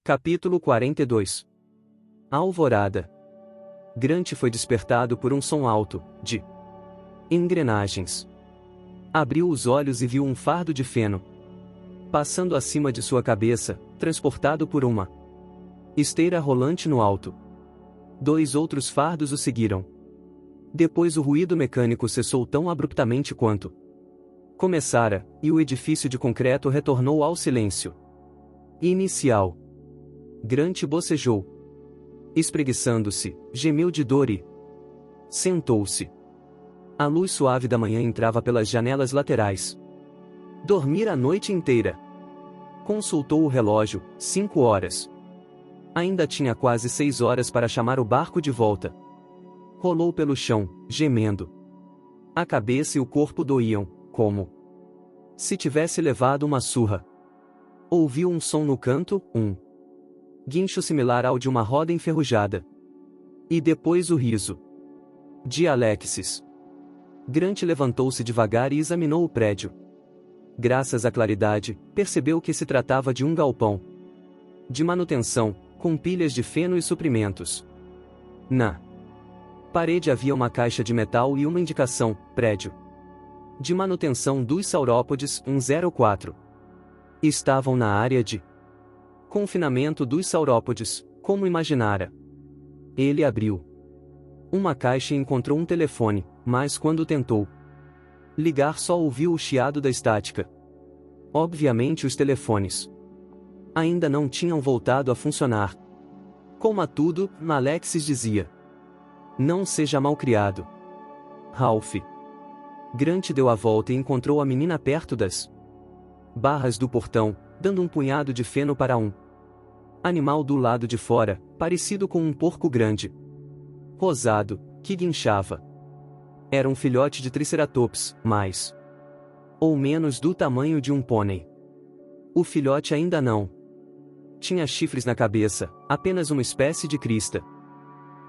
Capítulo 42. A alvorada. Grant foi despertado por um som alto, de engrenagens. Abriu os olhos e viu um fardo de feno passando acima de sua cabeça, transportado por uma esteira rolante no alto. 2 outros fardos o seguiram. Depois o ruído mecânico cessou tão abruptamente quanto começara, e o edifício de concreto retornou ao silêncio inicial. Grant bocejou. Espreguiçando-se, gemeu de dor e sentou-se. A luz suave da manhã entrava pelas janelas laterais. Dormira a noite inteira. Consultou o relógio, 5 horas. Ainda tinha quase 6 horas para chamar o barco de volta. Rolou pelo chão, gemendo. A cabeça e o corpo doíam, como se tivesse levado uma surra. Ouviu um som no canto, um guincho similar ao de uma roda enferrujada. E depois o riso de Alexis. Grant levantou-se devagar e examinou o prédio. Graças à claridade, percebeu que se tratava de um galpão de manutenção, com pilhas de feno e suprimentos. Na parede havia uma caixa de metal e uma indicação: prédio de manutenção dos saurópodes 104. Estavam na área de confinamento dos saurópodes, como imaginara. Ele abriu uma caixa e encontrou um telefone, mas quando tentou ligar só ouviu o chiado da estática. Obviamente os telefones ainda não tinham voltado a funcionar. Como a tudo, Alexis dizia: "Não seja malcriado, Ralph." Grant deu a volta e encontrou a menina perto das barras do portão, dando um punhado de feno para um animal do lado de fora, parecido com um porco grande, rosado, que guinchava. Era um filhote de Triceratops, mais ou menos do tamanho de um pônei. O filhote ainda não tinha chifres na cabeça, apenas uma espécie de crista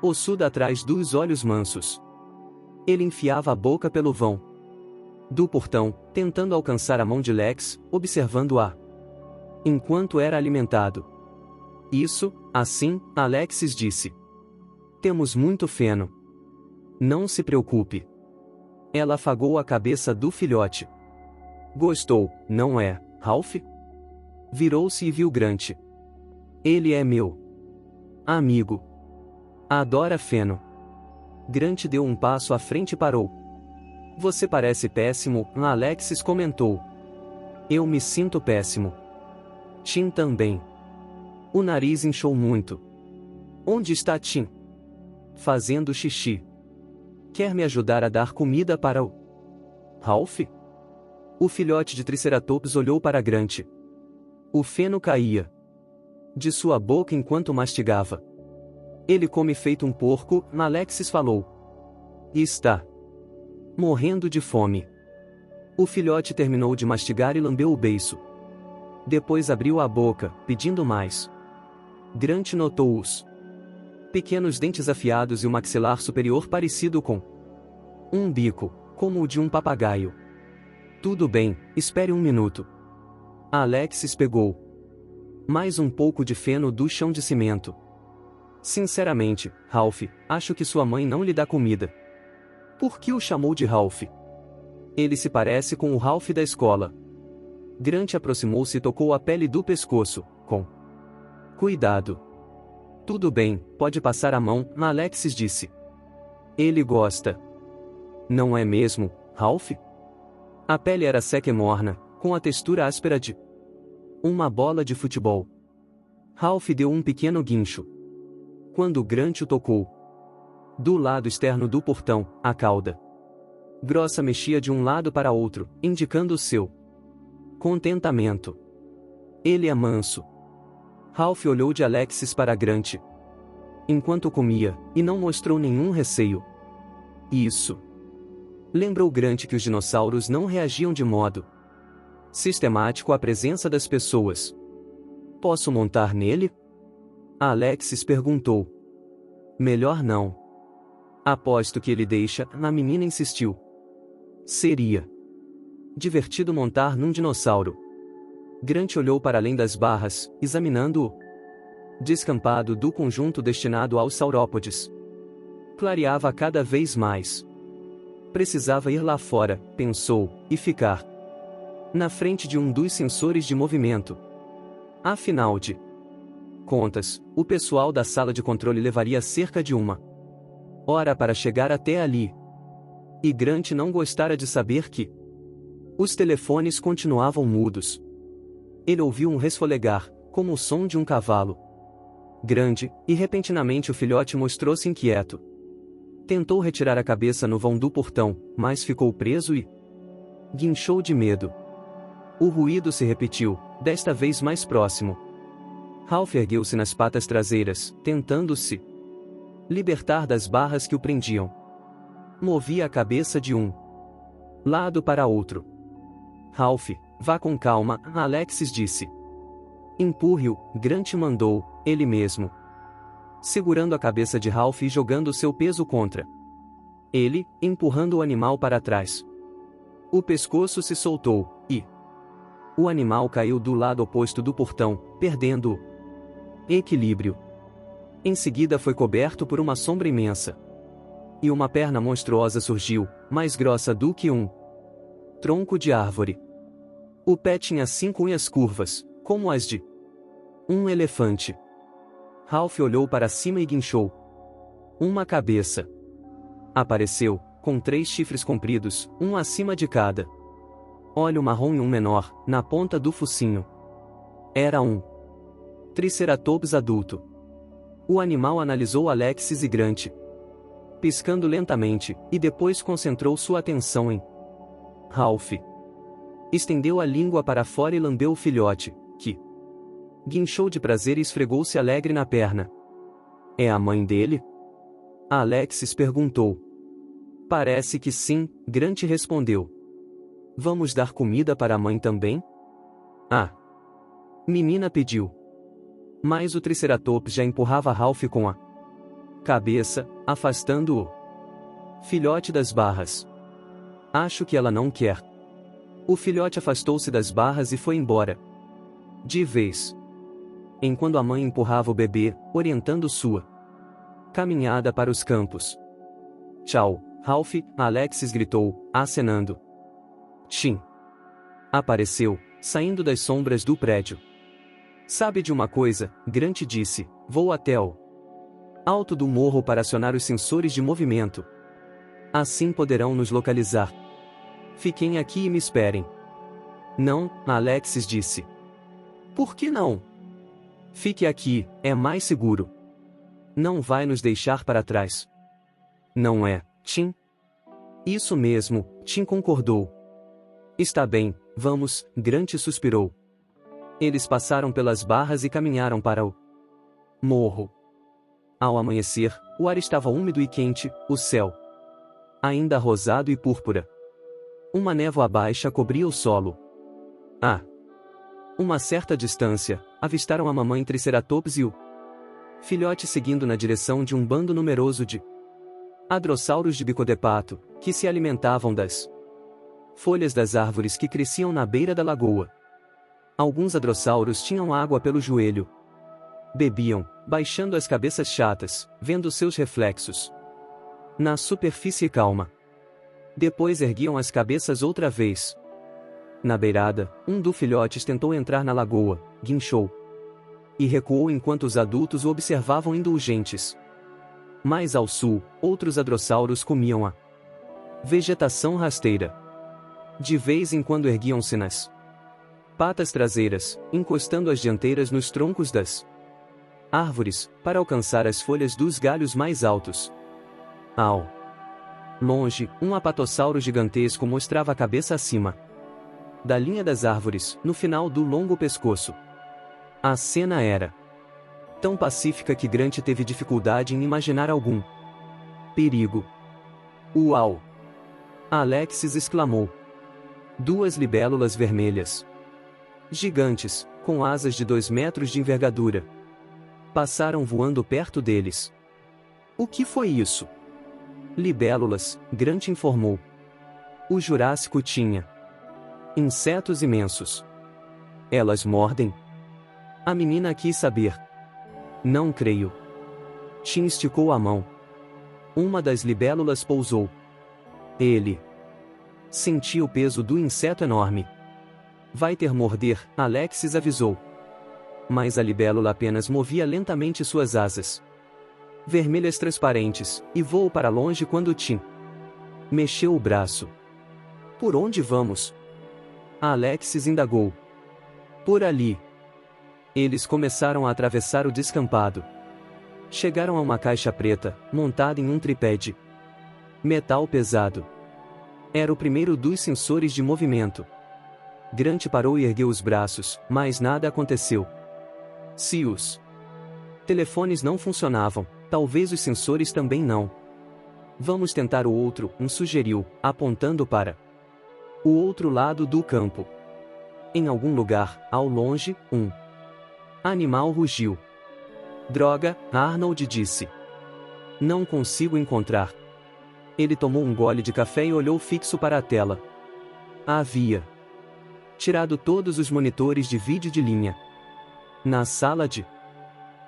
ossuda atrás dos olhos mansos. Ele enfiava a boca pelo vão do portão, tentando alcançar a mão de Lex, observando-a enquanto era alimentado. "Isso, assim," Alexis disse. "Temos muito feno. Não se preocupe." Ela afagou a cabeça do filhote. "Gostou, não é, Ralph?" Virou-se e viu Grant. "Ele é meu amigo. Adora feno." Grant deu um passo à frente e parou. "Você parece péssimo," Alexis comentou. "Eu me sinto péssimo." Tim também. O nariz inchou muito. "Onde está Tim?" "Fazendo xixi." "Quer me ajudar a dar comida para o Ralph?" O filhote de Triceratops olhou para Grant. O feno caía de sua boca enquanto mastigava. "Ele come feito um porco," Alexis falou. "E está morrendo de fome." O filhote terminou de mastigar e lambeu o beiço. Depois abriu a boca, pedindo mais. Grant notou os pequenos dentes afiados e o maxilar superior parecido com um bico, como o de um papagaio. "Tudo bem, espere um minuto." Alexis pegou mais um pouco de feno do chão de cimento. "Sinceramente, Ralph, acho que sua mãe não lhe dá comida." Por que o chamou de Ralph? Ele se parece com o Ralph da escola. Grant aproximou-se e tocou a pele do pescoço, com cuidado. "Tudo bem, pode passar a mão," Alexis disse. "Ele gosta." "Não é mesmo, Ralph?" A pele era seca e morna, com a textura áspera de uma bola de futebol. Ralph deu um pequeno guincho quando Grant o tocou. Do lado externo do portão, a cauda grossa mexia de um lado para outro, indicando seu contentamento. "Ele é manso." Ralph olhou de Alexis para Grant enquanto comia, e não mostrou nenhum receio. Isso lembrou Grant que os dinossauros não reagiam de modo sistemático à presença das pessoas. "Posso montar nele?" Alexis perguntou. "Melhor não. Aposto que ele deixa," a menina insistiu. "Seria divertido montar num dinossauro." Grant olhou para além das barras, examinando-o. descampado do conjunto destinado aos saurópodes. Clareava cada vez mais. Precisava ir lá fora, pensou, e ficar na frente de um dos sensores de movimento. Afinal de contas, o pessoal da sala de controle levaria cerca de 1 hora para chegar até ali. E Grant não gostara de saber que os telefones continuavam mudos. Ele ouviu um resfolegar, como o som de um cavalo grande, e repentinamente o filhote mostrou-se inquieto. Tentou retirar a cabeça no vão do portão, mas ficou preso e guinchou de medo. O ruído se repetiu, desta vez mais próximo. Ralph ergueu-se nas patas traseiras, tentando se libertar das barras que o prendiam. Movia a cabeça de um lado para outro. Ralph, vá com calma, Alexis disse. Empurre-o, Grant mandou, ele mesmo. Segurando a cabeça de Ralph e jogando seu peso contra ele, empurrando o animal para trás. O pescoço se soltou, e o animal caiu do lado oposto do portão, perdendo o equilíbrio. Em seguida foi coberto por uma sombra imensa. E uma perna monstruosa surgiu, mais grossa do que um tronco de árvore. O pé tinha 5 unhas curvas, como as de um elefante. Ralph olhou para cima e guinchou. Uma cabeça apareceu, com 3 chifres compridos, um acima de cada olho marrom e um menor, na ponta do focinho. Era um Triceratops adulto. O animal analisou Alexis e Grant, piscando lentamente, e depois concentrou sua atenção em Ralph. Estendeu a língua para fora e lambeu o filhote, que guinchou de prazer e esfregou-se alegre na perna. É a mãe dele? Alexis perguntou. Parece que sim, Grant respondeu. Vamos dar comida para a mãe também? A menina pediu. Mas o Triceratops já empurrava Ralph com a cabeça, afastando o filhote das barras. Acho que ela não quer. O filhote afastou-se das barras e foi embora. De vez enquanto a mãe empurrava o bebê, orientando sua caminhada para os campos. Tchau, Ralph, Alexis gritou, acenando. Tim apareceu, saindo das sombras do prédio. Sabe de uma coisa, Grant disse, vou até o alto do morro para acionar os sensores de movimento. Assim poderão nos localizar. Fiquem aqui e me esperem. Não, Alexis disse. Por que não? Fique aqui, é mais seguro. Não vai nos deixar para trás. Não é, Tim? Isso mesmo, Tim concordou. Está bem, vamos, Grant suspirou. Eles passaram pelas barras e caminharam para o morro. Ao amanhecer, o ar estava úmido e quente, o céu ainda rosado e púrpura. Uma névoa baixa cobria o solo. A uma certa distância, avistaram a mamãe Triceratops e o filhote seguindo na direção de um bando numeroso de hadrossauros de bico de pato, que se alimentavam das folhas das árvores que cresciam na beira da lagoa. Alguns hadrossauros tinham água pelo joelho. Bebiam, baixando as cabeças chatas, vendo seus reflexos na superfície calma. Depois erguiam as cabeças outra vez. Na beirada, um dos filhotes tentou entrar na lagoa, guinchou e recuou enquanto os adultos o observavam indulgentes. Mais ao sul, outros hadrossauros comiam a vegetação rasteira. De vez em quando erguiam-se nas patas traseiras, encostando as dianteiras nos troncos das árvores, para alcançar as folhas dos galhos mais altos. Ao longe, um apatossauro gigantesco mostrava a cabeça acima da linha das árvores, no final do longo pescoço. A cena era tão pacífica que Grant teve dificuldade em imaginar algum perigo. Uau! Alexis exclamou. 2 libélulas vermelhas, gigantes, com asas de 2 metros de envergadura, passaram voando perto deles. O que foi isso? Libélulas, Grant informou. O Jurássico tinha insetos imensos. Elas mordem? A menina quis saber. Não creio. Tim esticou a mão. Uma das libélulas pousou. Ele sentia o peso do inseto enorme. Vai ter morder, Alexis avisou. Mas a libélula apenas movia lentamente suas asas vermelhas transparentes, e voou para longe quando Tim mexeu o braço. Por onde vamos? Alexis indagou. Por ali. Eles começaram a atravessar o descampado. Chegaram a uma caixa preta, montada em um tripé de metal pesado. Era o primeiro dos sensores de movimento. Grant parou e ergueu os braços, mas nada aconteceu. Se os telefones não funcionavam, talvez os sensores também não. Vamos tentar o outro, sugeriu, apontando para o outro lado do campo. Em algum lugar, ao longe, um animal rugiu. Droga, Arnold disse. Não consigo encontrar. Ele tomou um gole de café e olhou fixo para a tela. Havia tirado todos os monitores de vídeo de linha. Na sala de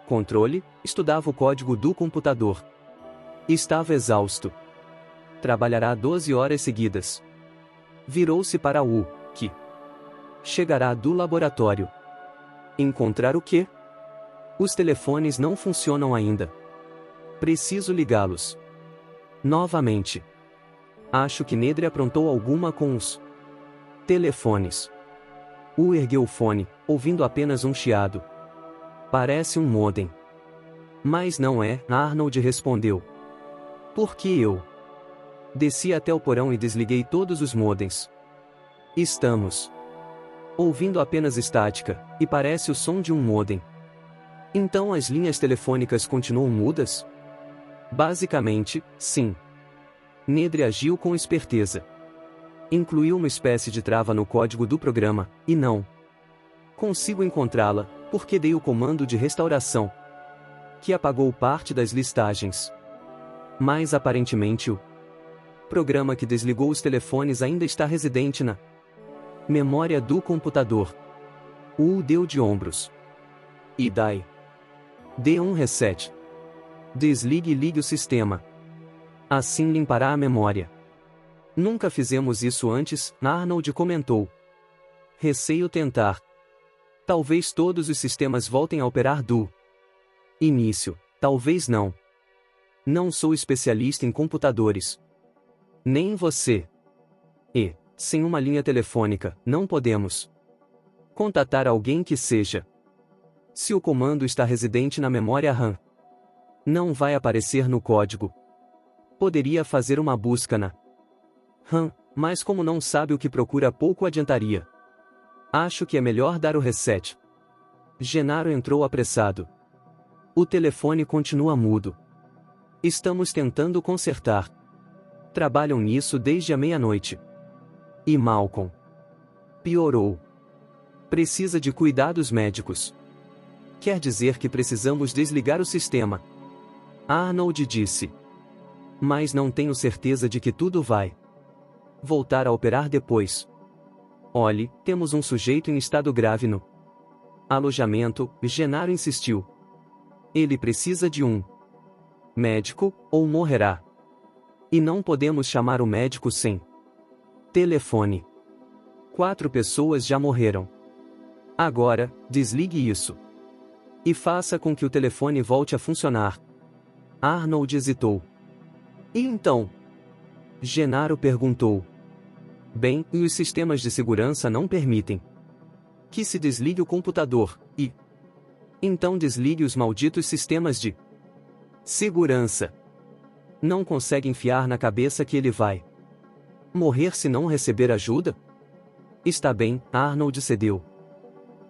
controle, estudava o código do computador. Estava exausto. Trabalhará 12 horas seguidas. Virou-se para o que chegará do laboratório. Encontrar o quê? Os telefones não funcionam ainda. Preciso ligá-los. Novamente. Acho que Nedry aprontou alguma com os telefones. Ergueu o fone, ouvindo apenas um chiado. Parece um modem. Mas não é, Arnold respondeu. Por que eu? Desci até o porão e desliguei todos os modems. Estamos ouvindo apenas estática, e parece o som de um modem. Então as linhas telefônicas continuam mudas? Basicamente, sim. Nedry agiu com esperteza. Incluiu uma espécie de trava no código do programa, e não consigo encontrá-la, porque dei o comando de restauração, que apagou parte das listagens. Mas aparentemente o programa que desligou os telefones ainda está residente na memória do computador. Deu de ombros. E daí? Dê um reset. Desligue e ligue o sistema. Assim limpará a memória. Nunca fizemos isso antes, Arnold comentou. Receio tentar. Talvez todos os sistemas voltem a operar do início, talvez não. Não sou especialista em computadores. Nem você. E, sem uma linha telefônica, não podemos contatar alguém que seja. Se o comando está residente na memória RAM, não vai aparecer no código. Poderia fazer uma busca na RAM, mas como não sabe o que procura, pouco adiantaria. Acho que é melhor dar o reset. Gennaro entrou apressado. O telefone continua mudo. Estamos tentando consertar. Trabalham nisso desde a meia-noite. E Malcolm piorou. Precisa de cuidados médicos. Quer dizer que precisamos desligar o sistema. Arnold disse. Mas não tenho certeza de que tudo vai voltar a operar depois. Olhe, temos um sujeito em estado grave no alojamento, Gennaro insistiu. Ele precisa de um médico, ou morrerá. E não podemos chamar o médico sem telefone. 4 pessoas já morreram. Agora, desligue isso. E faça com que o telefone volte a funcionar. Arnold hesitou. E então? Gennaro perguntou. Bem, e os sistemas de segurança não permitem que se desligue o computador, e então desligue os malditos sistemas de segurança. Não consegue enfiar na cabeça que ele vai morrer se não receber ajuda? Está bem, Arnold cedeu.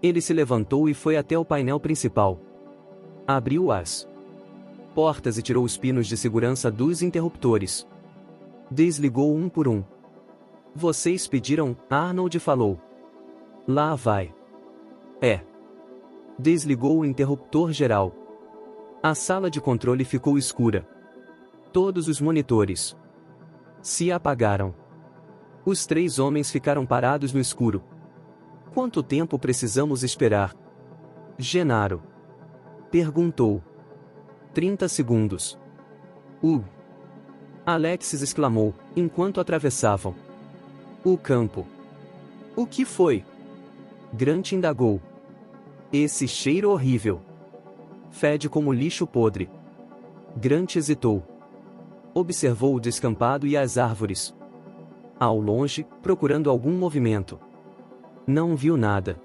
Ele se levantou e foi até o painel principal. Abriu as portas e tirou os pinos de segurança dos interruptores. Desligou um por um. Vocês pediram, Arnold falou. Lá vai. Desligou o interruptor geral. A sala de controle ficou escura. Todos os monitores se apagaram. Os 3 homens ficaram parados no escuro. Quanto tempo precisamos esperar? Gennaro Perguntou. 30 segundos. Alexis exclamou, enquanto atravessavam o campo. O que foi? Grant indagou. Esse cheiro horrível. Fede como lixo podre. Grant hesitou. Observou o descampado e as árvores. Ao longe, procurando algum movimento. Não viu nada.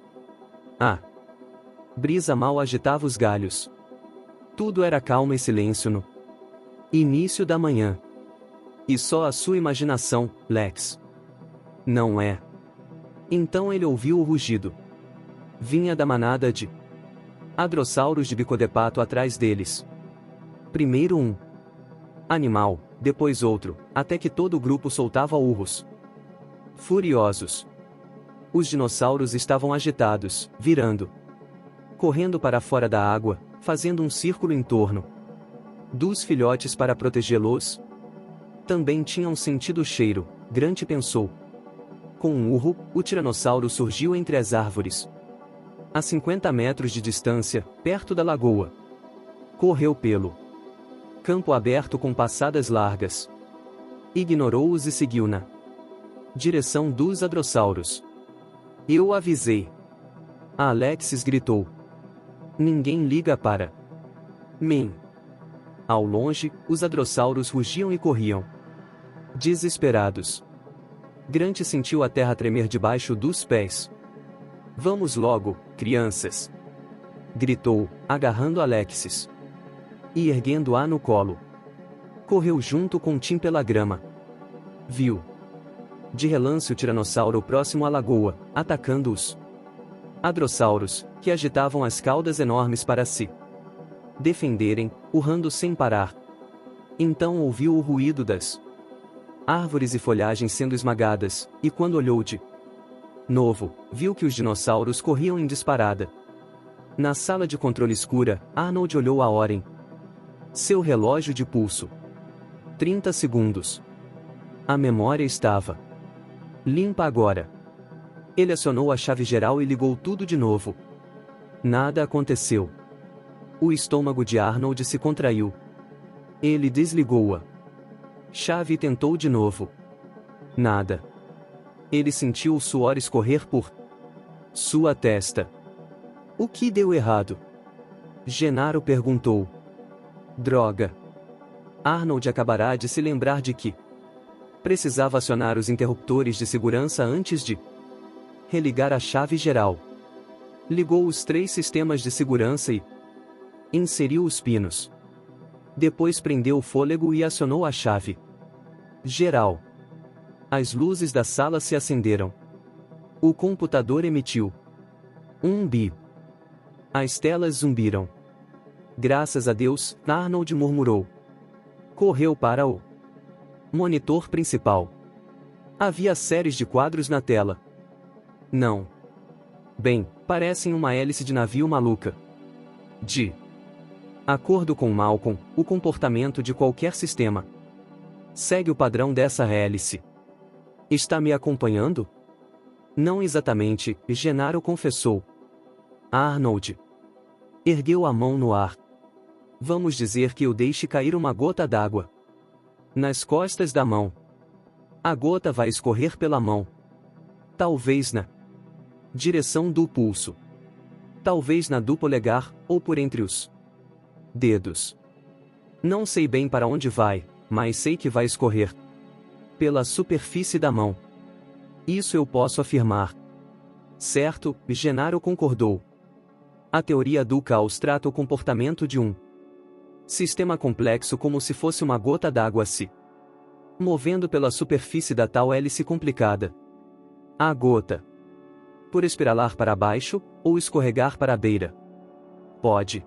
Brisa mal agitava os galhos. Tudo era calma e silêncio no início da manhã. E só a sua imaginação, Lex. Não é? Então ele ouviu o rugido. Vinha da manada de hadrossauros de bico de pato atrás deles. Primeiro um animal, depois outro, até que todo o grupo soltava urros furiosos. Os dinossauros estavam agitados, virando, correndo para fora da água, fazendo um círculo em torno dos filhotes para protegê-los. Também tinham sentido o cheiro, Grant pensou. Com um urro, o tiranossauro surgiu entre as árvores. A 50 metros de distância, perto da lagoa. Correu pelo campo aberto com passadas largas. Ignorou-os e seguiu na direção dos hadrossauros. Eu avisei. Alexis gritou. Ninguém liga para mim. Ao longe, os hadrossauros rugiam e corriam. Desesperados. Grant sentiu a terra tremer debaixo dos pés. Vamos logo, crianças! Gritou, agarrando Alexis. E erguendo-a no colo. Correu junto com Tim pela grama. Viu de relance o tiranossauro próximo à lagoa, atacando os hadrossauros, que agitavam as caudas enormes para se defenderem, urrando sem parar. Então ouviu o ruído das árvores e folhagens sendo esmagadas, e quando olhou de novo, viu que os dinossauros corriam em disparada. Na sala de controle escura, Arnold olhou a hora em seu relógio de pulso. 30 segundos. A memória estava limpa agora. Ele acionou a chave geral e ligou tudo de novo. Nada aconteceu. O estômago de Arnold se contraiu. Ele desligou-a chave e tentou de novo. Nada. Ele sentiu o suor escorrer por sua testa. O que deu errado? Gennaro perguntou. Droga. Arnold acabará de se lembrar de que precisava acionar os interruptores de segurança antes de religar a chave geral. Ligou os 3 sistemas de segurança e inseriu os pinos. Depois prendeu o fôlego e acionou a chave geral. As luzes da sala se acenderam. O computador emitiu um bip. As telas zumbiram. Graças a Deus, Arnold murmurou. Correu para o monitor principal. Havia séries de quadros na tela. Não. Bem, parecem uma hélice de navio maluca. De acordo com Malcolm, o comportamento de qualquer sistema segue o padrão dessa hélice. Está me acompanhando? Não exatamente, Gennaro confessou. Arnold ergueu a mão no ar. Vamos dizer que eu deixe cair uma gota d'água nas costas da mão. A gota vai escorrer pela mão. Talvez na direção do pulso. Talvez na do polegar, ou por entre os dedos. Não sei bem para onde vai, mas sei que vai escorrer pela superfície da mão. Isso eu posso afirmar. Certo, Gennaro concordou. A teoria do caos trata o comportamento de um sistema complexo como se fosse uma gota d'água se movendo pela superfície da tal hélice complicada. A gota, por espiralar para baixo, ou escorregar para a beira, pode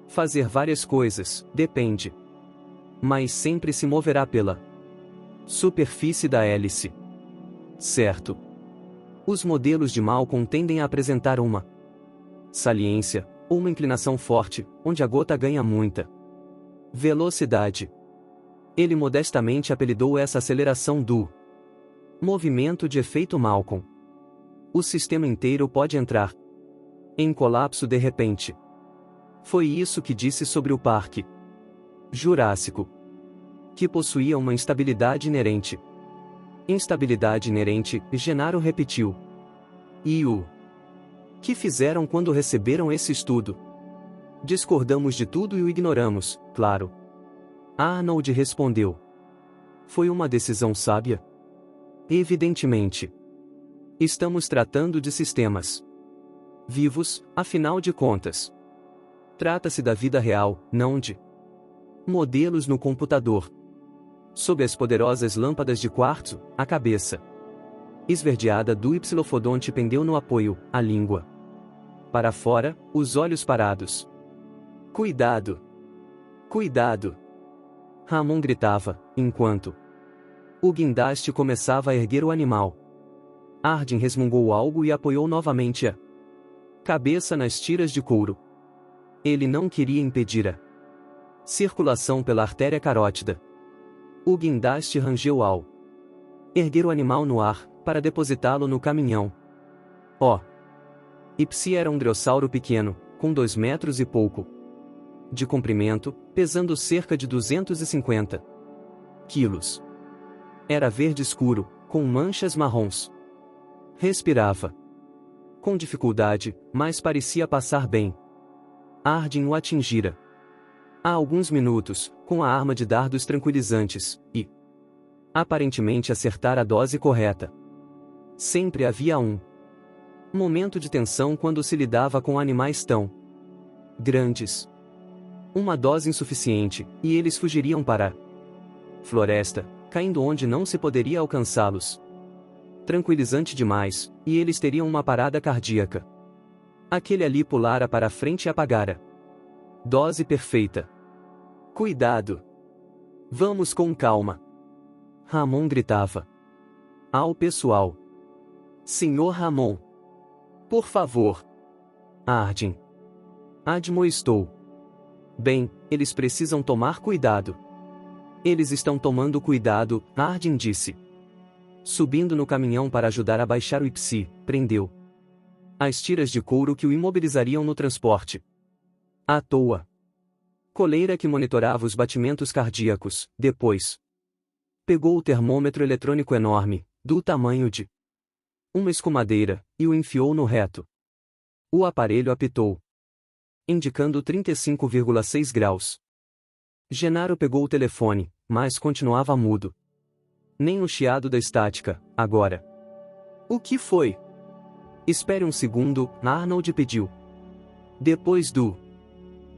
fazer várias coisas, depende. Mas sempre se moverá pela superfície da hélice. Certo. Os modelos de Malcolm tendem a apresentar uma saliência, ou uma inclinação forte, onde a gota ganha muita velocidade. Ele modestamente apelidou essa aceleração do movimento de efeito Malcolm. O sistema inteiro pode entrar em colapso de repente. Foi isso que disse sobre o Parque Jurássico. Que possuía uma instabilidade inerente. Instabilidade inerente, Gennaro repetiu. E o que fizeram quando receberam esse estudo? Discordamos de tudo e o ignoramos, claro. Arnold respondeu. Foi uma decisão sábia? Evidentemente. Estamos tratando de sistemas vivos, afinal de contas. Trata-se da vida real, não de modelos no computador. Sob as poderosas lâmpadas de quartzo, a cabeça esverdeada do Ipsilofodonte pendeu no apoio, a língua para fora, os olhos parados. Cuidado! Cuidado! Ramon gritava, enquanto o guindaste começava a erguer o animal. Arden resmungou algo e apoiou novamente a cabeça nas tiras de couro. Ele não queria impedir a circulação pela artéria carótida. O guindaste rangeu ao erguer o animal no ar, para depositá-lo no caminhão. Oh! Ipsi era um drossauro pequeno, com 2 metros e pouco de comprimento, pesando cerca de 250 quilos. Era verde escuro, com manchas marrons. Respirava com dificuldade, mas parecia passar bem. Arden o atingira há alguns minutos, com a arma de dardos tranquilizantes, e aparentemente acertar a dose correta. Sempre havia um momento de tensão quando se lidava com animais tão grandes. Uma dose insuficiente, e eles fugiriam para a floresta, caindo onde não se poderia alcançá-los. Tranquilizante demais, e eles teriam uma parada cardíaca. Aquele ali pulara para a frente e apagara. Dose perfeita. Cuidado! Vamos com calma! Ramon gritava ao pessoal. Senhor Ramon! Por favor! Arden admoestou. Bem, eles precisam tomar cuidado. Eles estão tomando cuidado, Arden disse. Subindo no caminhão para ajudar a baixar o Ipsi, prendeu as tiras de couro que o imobilizariam no transporte. À toa. Coleira que monitorava os batimentos cardíacos, depois pegou o termômetro eletrônico enorme, do tamanho de uma escumadeira, e o enfiou no reto. O aparelho apitou, indicando 35,6 graus. Gennaro pegou o telefone, mas continuava mudo. Nem o chiado da estática, agora. O que foi? Espere um segundo, Arnold pediu. Depois do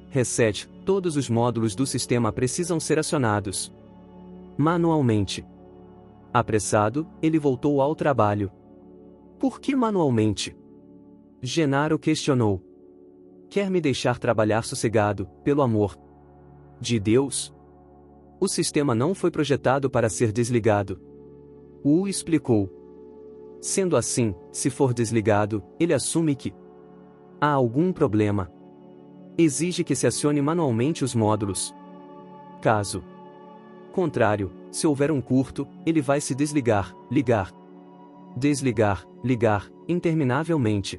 reset, todos os módulos do sistema precisam ser acionados manualmente. Apressado, ele voltou ao trabalho. Por que manualmente? Gennaro questionou. Quer me deixar trabalhar sossegado, pelo amor de Deus? O sistema não foi projetado para ser desligado. Wu explicou. Sendo assim, se for desligado, ele assume que há algum problema. Exige que se acione manualmente os módulos. Caso contrário, se houver um curto, ele vai se desligar, ligar, desligar, ligar, interminavelmente.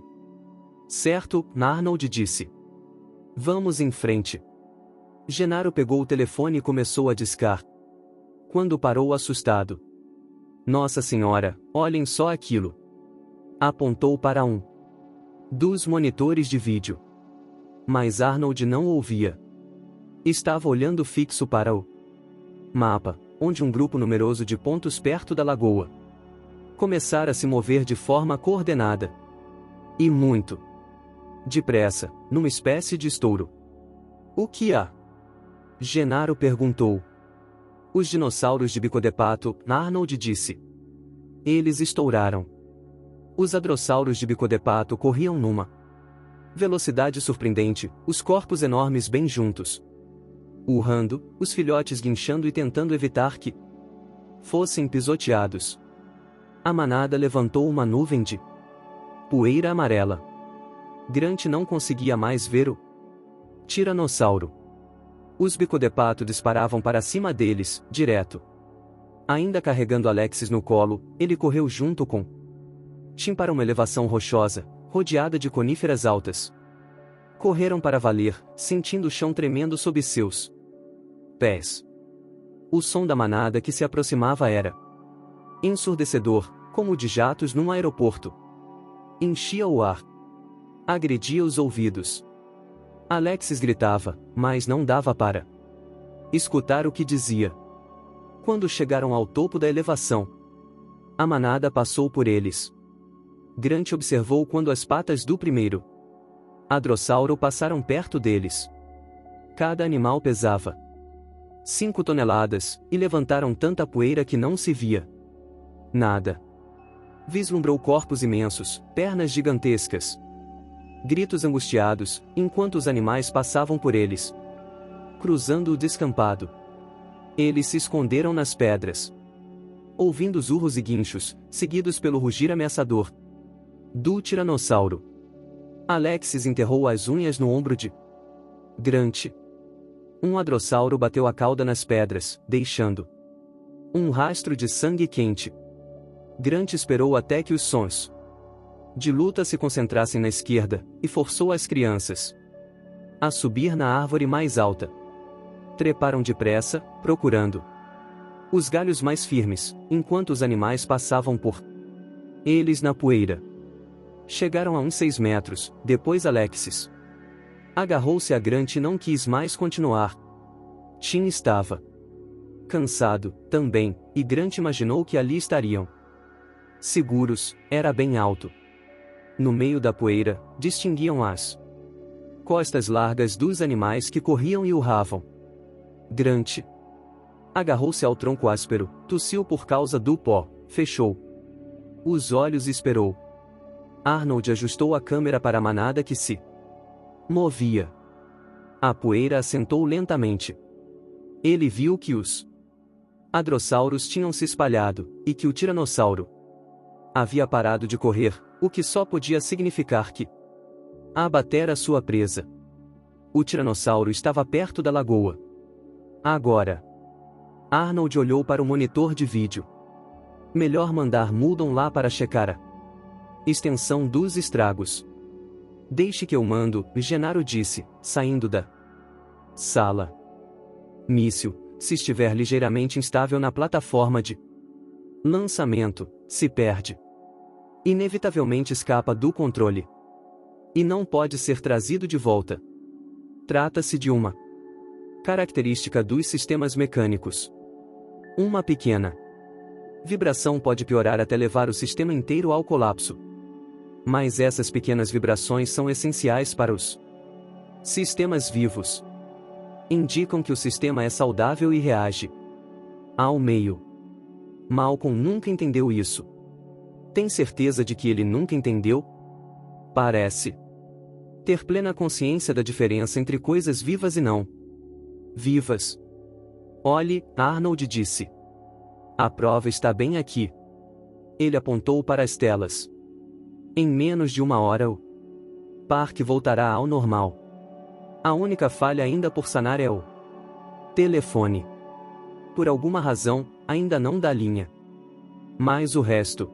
Certo, Arnold disse. Vamos em frente. Gennaro pegou o telefone e começou a discar. Quando parou assustado. Nossa Senhora, olhem só aquilo. Apontou para um dos monitores de vídeo. Mas Arnold não ouvia. Estava olhando fixo para o mapa, onde um grupo numeroso de pontos perto da lagoa começara a se mover de forma coordenada. E muito depressa, numa espécie de estouro. O que há? Gennaro perguntou. Os dinossauros de bico de pato, Arnold disse. Eles estouraram. Os hadrossauros de bico de pato corriam numa velocidade surpreendente, os corpos enormes bem juntos. Urrando, os filhotes guinchando e tentando evitar que fossem pisoteados. A manada levantou uma nuvem de poeira amarela. Grant não conseguia mais ver o tiranossauro. Os bico-de-pato disparavam para cima deles, direto. Ainda carregando Alexis no colo, ele correu junto com Tim para uma elevação rochosa, rodeada de coníferas altas. Correram para valer, sentindo o chão tremendo sob seus pés. O som da manada que se aproximava era ensurdecedor, como o de jatos num aeroporto. Enchia o ar. Agredia os ouvidos. Alexis gritava, mas não dava para escutar o que dizia. Quando chegaram ao topo da elevação, a manada passou por eles. Grant observou quando as patas do primeiro hadrossauro passaram perto deles. Cada animal pesava 5 toneladas, e levantaram tanta poeira que não se via nada. Vislumbrou corpos imensos, pernas gigantescas. Gritos angustiados, enquanto os animais passavam por eles, cruzando o descampado. Eles se esconderam nas pedras, ouvindo os urros e guinchos, seguidos pelo rugir ameaçador do tiranossauro. Alexis enterrou as unhas no ombro de Grant. Um hadrossauro bateu a cauda nas pedras, deixando um rastro de sangue quente. Grant esperou até que os sons de luta se concentrassem na esquerda, e forçou as crianças a subir na árvore mais alta. Treparam depressa, procurando os galhos mais firmes, enquanto os animais passavam por eles na poeira. Chegaram a uns 6 metros, depois Alexis agarrou-se a Grant e não quis mais continuar. Tim estava cansado, também, e Grant imaginou que ali estariam seguros. Era bem alto. No meio da poeira, distinguiam as costas largas dos animais que corriam e urravam. Grant agarrou-se ao tronco áspero, tossiu por causa do pó, fechou os olhos e esperou. Arnold ajustou a câmera para a manada que se movia. A poeira assentou lentamente. Ele viu que os hadrossauros tinham se espalhado, e que o tiranossauro havia parado de correr, o que só podia significar que abatera sua presa. O tiranossauro estava perto da lagoa. Agora. Arnold olhou para o monitor de vídeo. Melhor mandar Muldon lá para checar a extensão dos estragos. Deixe que eu mando, Genaro disse, saindo da sala. Míssil, se estiver ligeiramente instável na plataforma de lançamento, se perde. Inevitavelmente escapa do controle. E não pode ser trazido de volta. Trata-se de uma característica dos sistemas mecânicos. Uma pequena vibração pode piorar até levar o sistema inteiro ao colapso. Mas essas pequenas vibrações são essenciais para os sistemas vivos. Indicam que o sistema é saudável e reage ao meio. Malcolm nunca entendeu isso. Tem certeza de que ele nunca entendeu? Parece ter plena consciência da diferença entre coisas vivas e não vivas. Olhe, Arnold disse. A prova está bem aqui. Ele apontou para as telas. Em menos de 1 hora o parque voltará ao normal. A única falha ainda por sanar é o telefone. Por alguma razão, ainda não dá linha. Mas o resto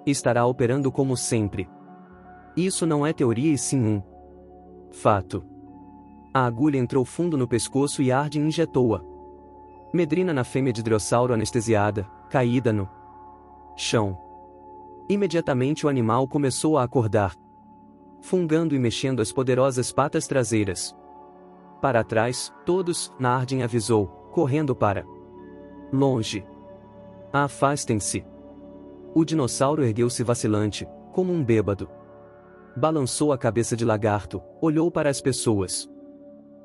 estará operando como sempre. Isso não é teoria e sim um fato. A agulha entrou fundo no pescoço e Arden injetou-a. Medrina na fêmea de drossauro anestesiada, caída no chão. Imediatamente o animal começou a acordar, fungando e mexendo as poderosas patas traseiras. Para trás, todos, Nardin avisou, correndo para longe. Afastem-se. O dinossauro ergueu-se vacilante, como um bêbado. Balançou a cabeça de lagarto, olhou para as pessoas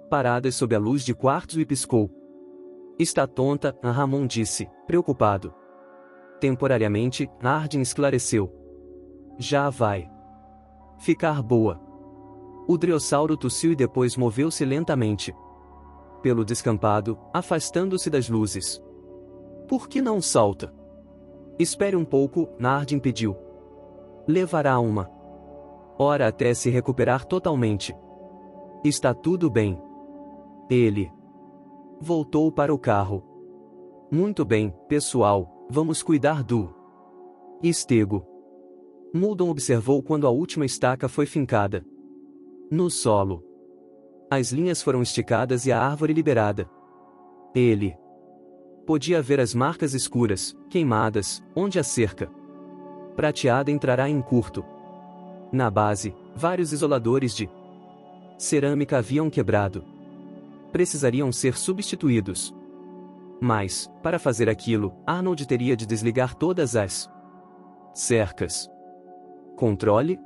paradas sob a luz de quartzo e piscou. Está tonta, Ramon disse, preocupado. Temporariamente, Nardin esclareceu. Já vai ficar boa. O driossauro tossiu e depois moveu-se lentamente pelo descampado, afastando-se das luzes. Por que não salta? Espere um pouco, Nardin pediu. Levará 1 hora até se recuperar totalmente. Está tudo bem. Ele voltou para o carro. Muito bem, pessoal, vamos cuidar do estego. Muldon observou quando a última estaca foi fincada. No solo. As linhas foram esticadas e a árvore liberada. Ele podia ver as marcas escuras, queimadas, onde a cerca prateada entrará em curto. Na base, vários isoladores de cerâmica haviam quebrado. Precisariam ser substituídos. Mas, para fazer aquilo, Arnold teria de desligar todas as cercas. Controle?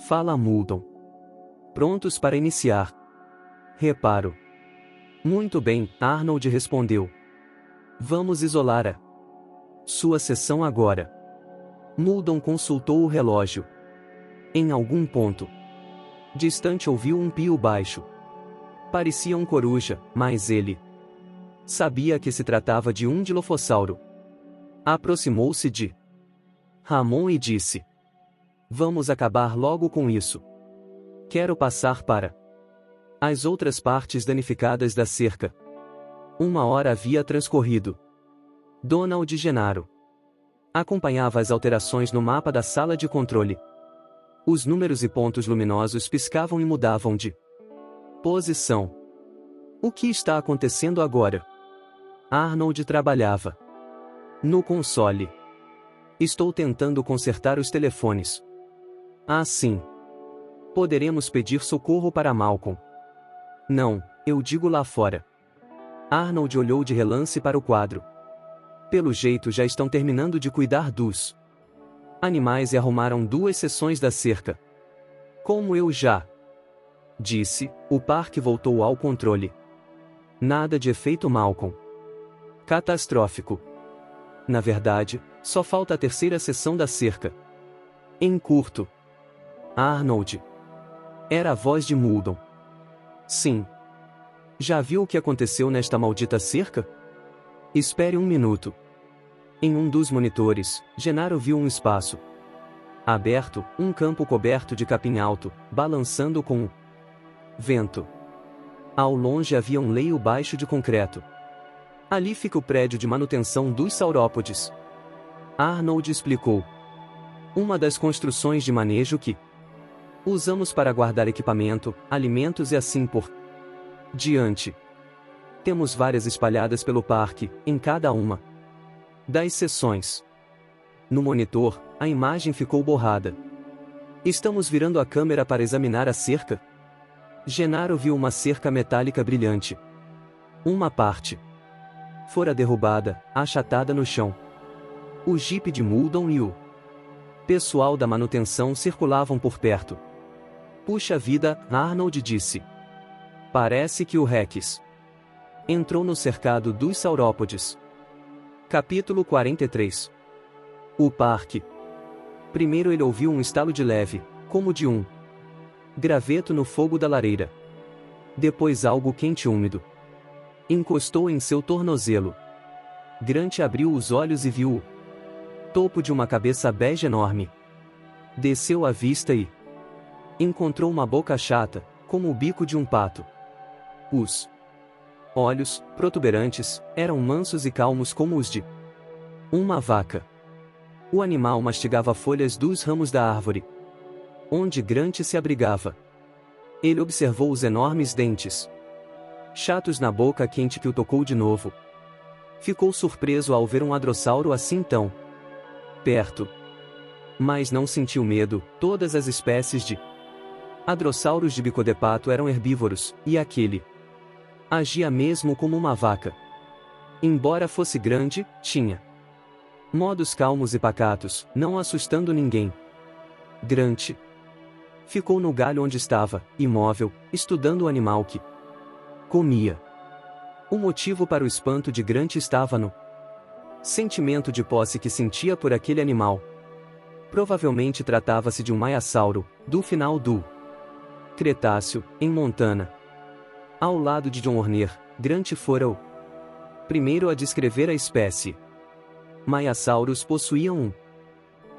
Fala Muldoon. Prontos para iniciar. Reparo. Muito bem, Arnold respondeu. Vamos isolar a sua seção agora. Muldoon consultou o relógio. Em algum ponto distante ouviu um pio baixo. Parecia um coruja, mas ele sabia que se tratava de um dilofossauro. Aproximou-se de Ramon e disse: Vamos acabar logo com isso. Quero passar para as outras partes danificadas da cerca. 1 hora havia transcorrido. Donald Gennaro acompanhava as alterações no mapa da sala de controle. Os números e pontos luminosos piscavam e mudavam de posição. O que está acontecendo agora? Arnold trabalhava no console. Estou tentando consertar os telefones. Assim, poderemos pedir socorro para Malcolm. Não, eu digo lá fora. Arnold olhou de relance para o quadro. Pelo jeito já estão terminando de cuidar dos animais e arrumaram 2 seções da cerca. Como eu já disse, o parque voltou ao controle. Nada de efeito Malcolm. Catastrófico. Na verdade, só falta a 3ª seção da cerca. Em curto. Arnold. Era a voz de Muldoon. Sim. Já viu o que aconteceu nesta maldita cerca? Espere 1 minuto. Em um dos monitores, Gennaro viu um espaço aberto, um campo coberto de capim alto, balançando com o vento. Ao longe havia um leito baixo de concreto. Ali fica o prédio de manutenção dos saurópodes. Arnold explicou. Uma das construções de manejo que usamos para guardar equipamento, alimentos e assim por diante. Temos várias espalhadas pelo parque, em cada uma das seções. No monitor, a imagem ficou borrada. Estamos virando a câmera para examinar a cerca? Gennaro viu uma cerca metálica brilhante. Uma parte fora derrubada, achatada no chão. O jipe de Muldoon e o pessoal da manutenção circulavam por perto. Puxa vida, Arnold disse. Parece que o Rex entrou no cercado dos saurópodes. Capítulo 43. O parque. Primeiro ele ouviu um estalo de leve, como de um graveto no fogo da lareira. Depois algo quente e úmido encostou em seu tornozelo. Grant abriu os olhos e viu o topo de uma cabeça bege enorme. Desceu a vista e encontrou uma boca chata, como o bico de um pato. Os olhos, protuberantes, eram mansos e calmos como os de uma vaca. O animal mastigava folhas dos ramos da árvore onde Grant se abrigava. Ele observou os enormes dentes chatos na boca quente que o tocou de novo. Ficou surpreso ao ver um hadrossauro assim tão perto. Mas não sentiu medo. Todas as espécies de hadrossauros de bico de pato eram herbívoros, e aquele agia mesmo como uma vaca. Embora fosse grande, tinha modos calmos e pacatos, não assustando ninguém. Grant ficou no galho onde estava, imóvel, estudando o animal que comia. O motivo para o espanto de Grant estava no sentimento de posse que sentia por aquele animal. Provavelmente tratava-se de um maiasauro, do final do Cretáceo, em Montana. Ao lado de John Horner, Grant fora o primeiro a descrever a espécie. Maiasauros possuíam um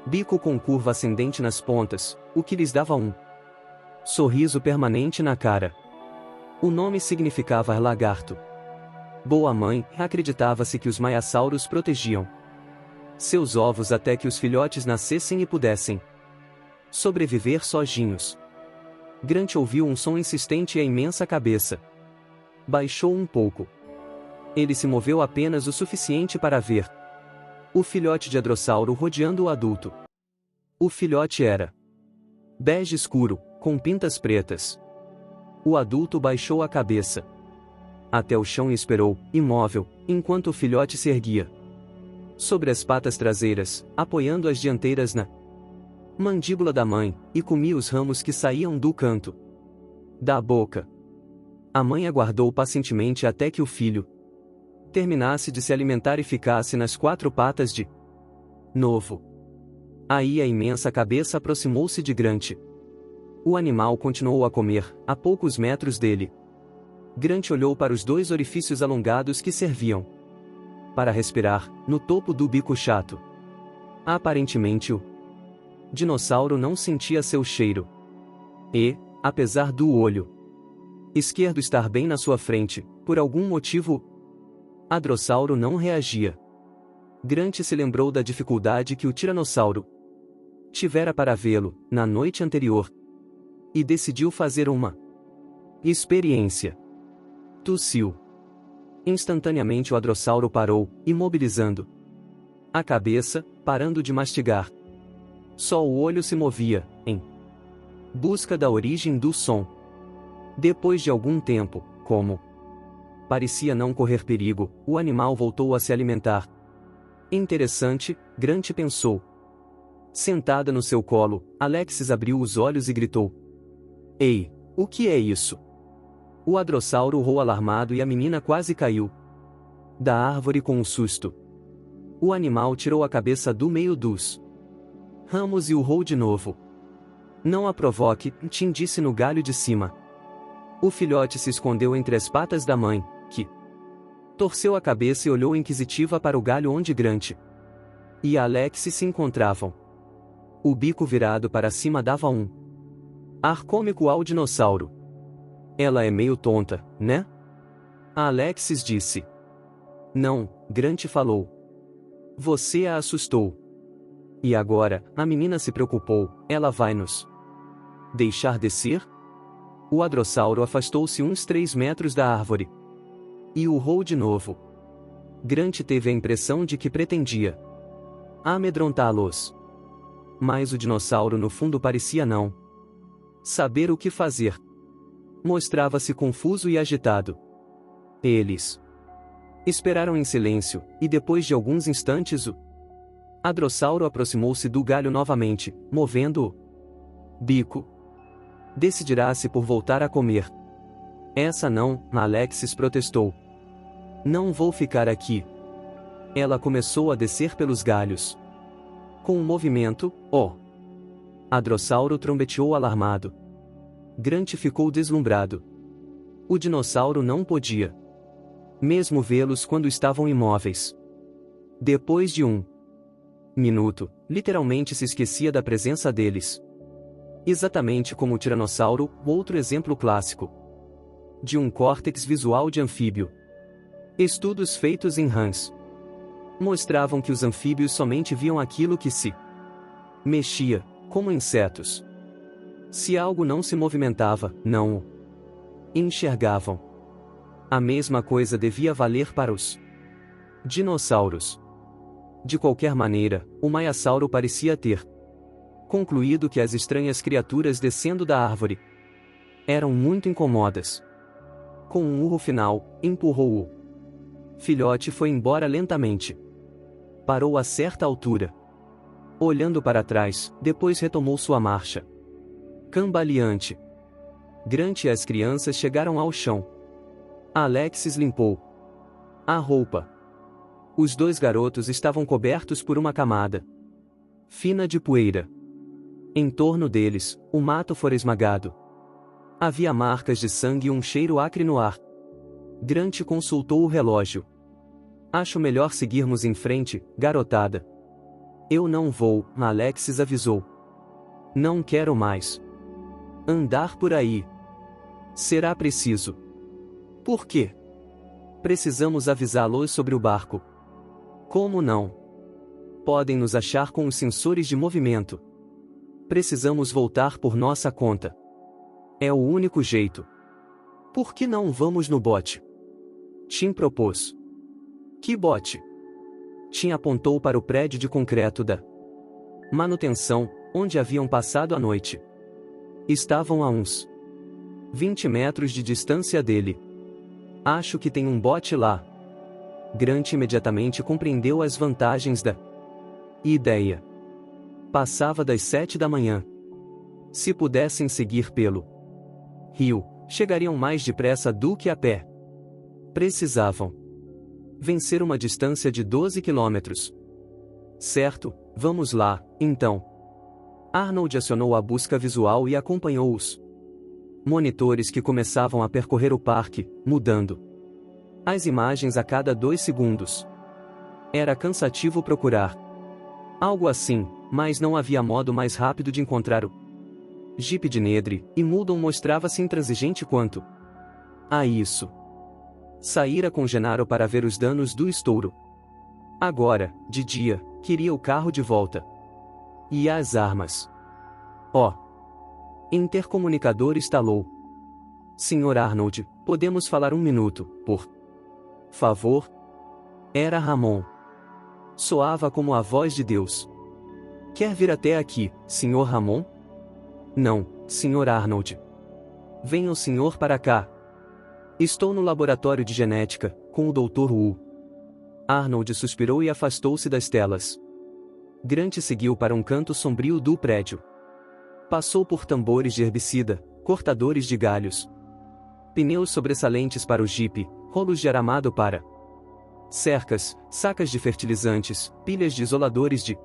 bico com curva ascendente nas pontas, o que lhes dava um sorriso permanente na cara. O nome significava lagarto. Boa mãe, acreditava-se que os maiasauros protegiam seus ovos até que os filhotes nascessem e pudessem sobreviver sozinhos. Grant ouviu um som insistente e a imensa cabeça baixou um pouco. Ele se moveu apenas o suficiente para ver o filhote de hadrossauro rodeando o adulto. O filhote era bege escuro, com pintas pretas. O adulto baixou a cabeça até o chão e esperou, imóvel, enquanto o filhote se erguia sobre as patas traseiras, apoiando as dianteiras na mandíbula da mãe, e comia os ramos que saíam do canto da boca. A mãe aguardou pacientemente até que o filho terminasse de se alimentar e ficasse nas quatro patas de novo. Aí a imensa cabeça aproximou-se de Grant. O animal continuou a comer, a poucos metros dele. Grant olhou para os dois orifícios alongados que serviam para respirar, no topo do bico chato. Aparentemente o dinossauro não sentia seu cheiro. E, apesar do olho esquerdo estar bem na sua frente, por algum motivo, o hadrossauro não reagia. Grant se lembrou da dificuldade que o tiranossauro tivera para vê-lo, na noite anterior, e decidiu fazer uma experiência. Tossiu. Instantaneamente o hadrossauro parou, imobilizando a cabeça, parando de mastigar. Só o olho se movia, em busca da origem do som. Depois de algum tempo, como parecia não correr perigo, o animal voltou a se alimentar. Interessante, Grant pensou. Sentada no seu colo, Alexis abriu os olhos e gritou: "Ei, o que é isso?" O hadrossauro urrou alarmado e a menina quase caiu da árvore com um susto. O animal tirou a cabeça do meio dos ramos e urrou de novo. "Não a provoque", Tim disse no galho de cima. O filhote se escondeu entre as patas da mãe, que torceu a cabeça e olhou inquisitiva para o galho onde Grant e Alexis se encontravam. O bico virado para cima dava um ar cômico ao dinossauro. "Ela é meio tonta, né?" A Alexis disse. "Não", Grant falou. "Você a assustou." E agora, a menina se preocupou, "ela vai nos deixar descer?" O hadrossauro afastou-se uns 3 metros da árvore e urrou de novo. Grant teve a impressão de que pretendia amedrontá-los. Mas o dinossauro no fundo parecia não saber o que fazer. Mostrava-se confuso e agitado. Eles esperaram em silêncio, e depois de alguns instantes o hadrossauro aproximou-se do galho novamente, movendo o bico. Decidirá-se por voltar a comer. "Essa não", Alexis protestou. "Não vou ficar aqui." Ela começou a descer pelos galhos. Com um movimento, hadrossauro trombeteou alarmado. Grant ficou deslumbrado. O dinossauro não podia mesmo vê-los quando estavam imóveis. Depois de um minuto, literalmente se esquecia da presença deles. Exatamente como o tiranossauro, outro exemplo clássico de um córtex visual de anfíbio. Estudos feitos em rãs mostravam que os anfíbios somente viam aquilo que se mexia, como insetos. Se algo não se movimentava, não o enxergavam. A mesma coisa devia valer para os dinossauros. De qualquer maneira, o maiasauro parecia ter concluído que as estranhas criaturas descendo da árvore eram muito incomodas. Com um urro final, empurrou o filhote e foi embora lentamente. Parou a certa altura. Olhando para trás, depois retomou sua marcha cambaleante. Grant e as crianças chegaram ao chão. Alexis limpou a roupa. Os dois garotos estavam cobertos por uma camada fina de poeira. Em torno deles, o mato fora esmagado. Havia marcas de sangue e um cheiro acre no ar. Grant consultou o relógio. "Acho melhor seguirmos em frente, garotada." "Eu não vou", Alexis avisou. "Não quero mais andar por aí." "Será preciso." "Por quê?" "Precisamos avisá-los sobre o barco." "Como não?" "Podem nos achar com os sensores de movimento." "Precisamos voltar por nossa conta." É o único jeito. Por que não vamos no bote? Tim propôs. Que bote? Tim apontou para o prédio de concreto da manutenção, onde haviam passado a noite. Estavam a uns 20 metros de distância dele. Acho que tem um bote lá. Grant imediatamente compreendeu as vantagens da ideia. Passava das 7 da manhã. Se pudessem seguir pelo rio, chegariam mais depressa do que a pé. Precisavam vencer uma distância de 12 quilômetros. Certo, vamos lá, então. Arnold acionou a busca visual e acompanhou os monitores que começavam a percorrer o parque, mudando as imagens a cada 2 segundos. Era cansativo procurar algo assim, mas não havia modo mais rápido de encontrar o Jeep de Nedry, e Muldoon mostrava-se intransigente quanto a isso. Saíra com Gennaro para ver os danos do estouro. Agora, de dia, queria o carro de volta. E as armas. Oh! Intercomunicador estalou. Sr. Arnold, podemos falar um minuto, por favor? Era Ramon. Soava como a voz de Deus. Quer vir até aqui, Sr. Ramon? Não, Sr. Arnold. Venha o senhor para cá. Estou no laboratório de genética, com o Dr. Wu. Arnold suspirou e afastou-se das telas. Grant seguiu para um canto sombrio do prédio. Passou por tambores de herbicida, cortadores de galhos, pneus sobressalentes para o Jeep, rolos de aramado para cercas, sacas de fertilizantes, pilhas de isoladores de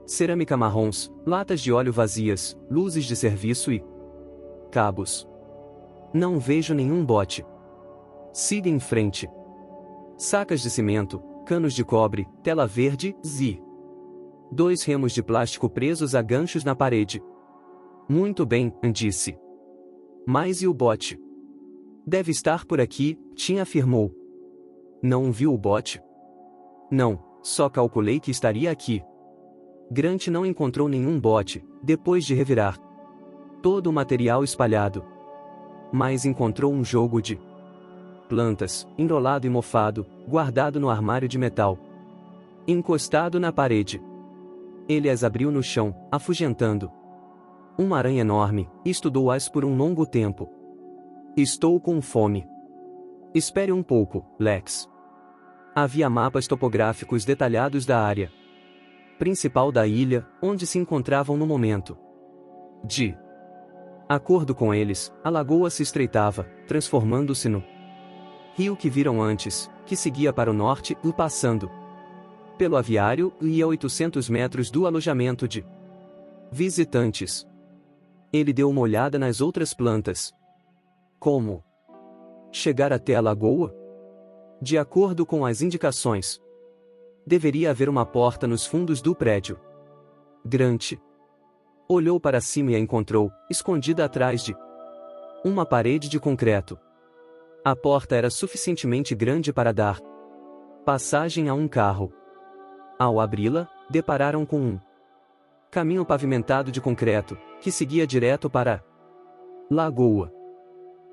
cerâmica marrons, latas de óleo vazias, luzes de serviço e cabos. Não vejo nenhum bote. Siga em frente. Sacas de cimento, canos de cobre, tela verde, 2 remos de plástico presos a ganchos na parede. Muito bem, disse. Mas e o bote? Deve estar por aqui, Tim afirmou. Não viu o bote? Não, só calculei que estaria aqui. Grant não encontrou nenhum bote, depois de revirar todo o material espalhado. Mas encontrou um jogo de plantas, enrolado e mofado, guardado no armário de metal, encostado na parede. Ele as abriu no chão, afugentando uma aranha enorme, e estudou-as por um longo tempo. Estou com fome. Espere um pouco, Lex. Havia mapas topográficos detalhados da área principal da ilha, onde se encontravam no momento. De acordo com eles, a lagoa se estreitava, transformando-se no rio que viram antes, que seguia para o norte e passando pelo aviário e a 800 metros do alojamento de visitantes. Ele deu uma olhada nas outras plantas. Como chegar até a lagoa? De acordo com as indicações, deveria haver uma porta nos fundos do prédio. Grant olhou para cima e a encontrou, escondida atrás de uma parede de concreto. A porta era suficientemente grande para dar passagem a um carro. Ao abri-la, depararam com um caminho pavimentado de concreto, que seguia direto para a lagoa.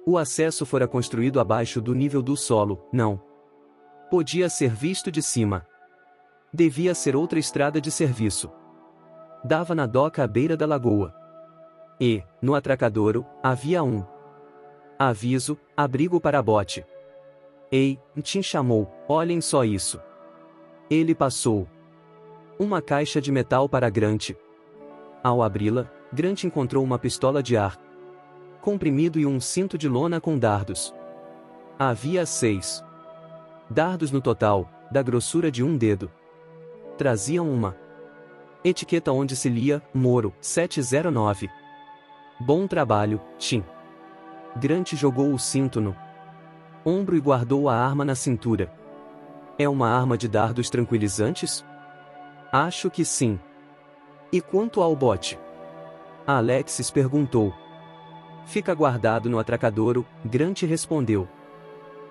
O acesso fora construído abaixo do nível do solo, não podia ser visto de cima. Devia ser outra estrada de serviço. Dava na doca à beira da lagoa. E, no atracadouro, havia um aviso: abrigo para bote. Ei, Tim chamou, olhem só isso. Ele passou uma caixa de metal para Grant. Ao abri-la, Grant encontrou uma pistola de ar comprimido e um cinto de lona com dardos. Havia 6 dardos no total, da grossura de um dedo. Traziam uma etiqueta onde se lia, Moro, 709. Bom trabalho, Tim. Grant jogou o cinto no ombro e guardou a arma na cintura. É uma arma de dardos tranquilizantes? Acho que sim. E quanto ao bote? Alexis perguntou. Fica guardado no atracadouro, Grant respondeu.